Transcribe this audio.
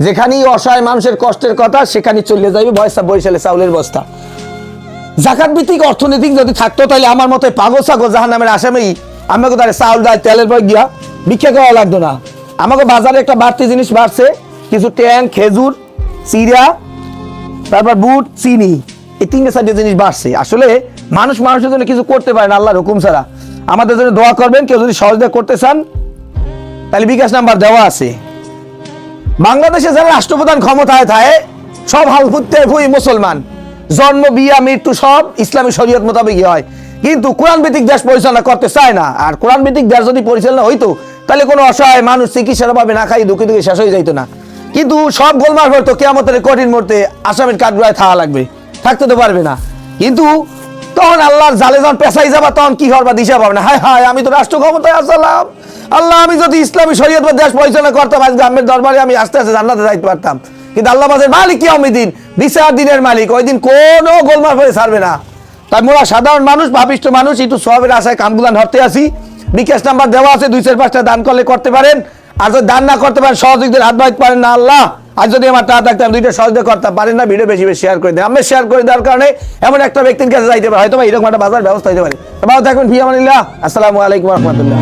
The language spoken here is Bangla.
যেখানেই অসহায় মানুষের কষ্টের কথা সেখানে চলে যাবে বরিশালে চাউলের বস্তা। জাকাত ভিত্তিক অর্থনৈতিক যদি থাকতো তাহলে আমার মতো পাগল ছাগল জাহান্নামের আসামি আমাকে তাহলে চাউল ডাল তেলের পর গিয়া ভিক্ষা করা লাগতো না। আমাকে বাজারে একটা বাড়তি জিনিস বাড়ছে, কিছু ট্যাং, খেজুর, চিরা, তারপর বুট, চিনি, এই 3-4 জিনিস বাড়ছে। আসলে মানুষ মানুষের জন্য কিছু করতে পারে না আল্লাহর হুকুম ছাড়া। আমাদের জন্য দোয়া করবেন। কেউ যদি সহযোগিতা করতে চান তাহলে বিকাশ নাম্বার দেওয়া আছে। বাংলাদেশে যারা রাষ্ট্রপ্রধান ক্ষমতায় থাকে সব হালফুতে মুসলমান, জন্ম, বিয়া, মৃত্যু সব ইসলামী শরীয়ত মোতাবেক হয়, কিন্তু কোরআন ভিত্তিক দেশ পরিচালনা করতে চায় না। আর কোরআন ভিত্তিক দেশ যদি পরিচালনা হইতো তাহলে কোনো অসহায় মানুষ চিকিৎসার অভাবে না খাই দুঃখে দুঃখে শেষ হয়ে যাইতো না। কিন্তু সব গোলমাল হতো কিয়ামতের কঠিন মুহূর্তে আসামির কাঠগড়ায় থাকা লাগবে, থাকতে তো পারবে না। কিন্তু তখন আল্লাহর জালে যখন পেশাই যাবা তখন কি করবা দিশা পাবে না। হায় হায়, আমি তো রাষ্ট্র ক্ষমতায় আসলাম, আল্লাহ আমি যদি ইসলামী শরীয়ত দেশ পরিচালনা করতাম আজকে আমের দরবারে আমি আস্তে আস্তে জান্নাতে যাইতে পারতাম। কিন্তু আল্লাহ আমাদের মালিক ইয়াউমিদ্দিন, বিচার দিনের মালিক, ওই দিন কোনো গোলমাল করে ছাড়বে না। তাই মোরা সাধারণ মানুষ, ভাবিষ্ট মানুষ, একটু সবের আশায় কামগুলান ধরতে আসি। বিকাশ নাম্বার দেওয়া আছে, 2-4-5টা দান করলে করতে পারেন। আর যদি দান না করতে পারেন সহযোগীদের হাত বাড়াইতে পারেন না। আল্লাহ আজ যদি আমার টাকা থাকতে আমি 2টা সহযোগিতা করতে পারেন না, ভিডিও বেশি বেশি শেয়ার করে দেন। আমি শেয়ার করে দেওয়ার কারণে এমন একটা ব্যক্তির কাছে যাইতে পারে, হয়তো এরকম একটা বাজার ব্যবস্থা হতে পারে। ভালো থাকবেন, ফি আমানিল্লাহ। আসসালামু আলাইকুম ওয়া রাহমাতুল্লাহ।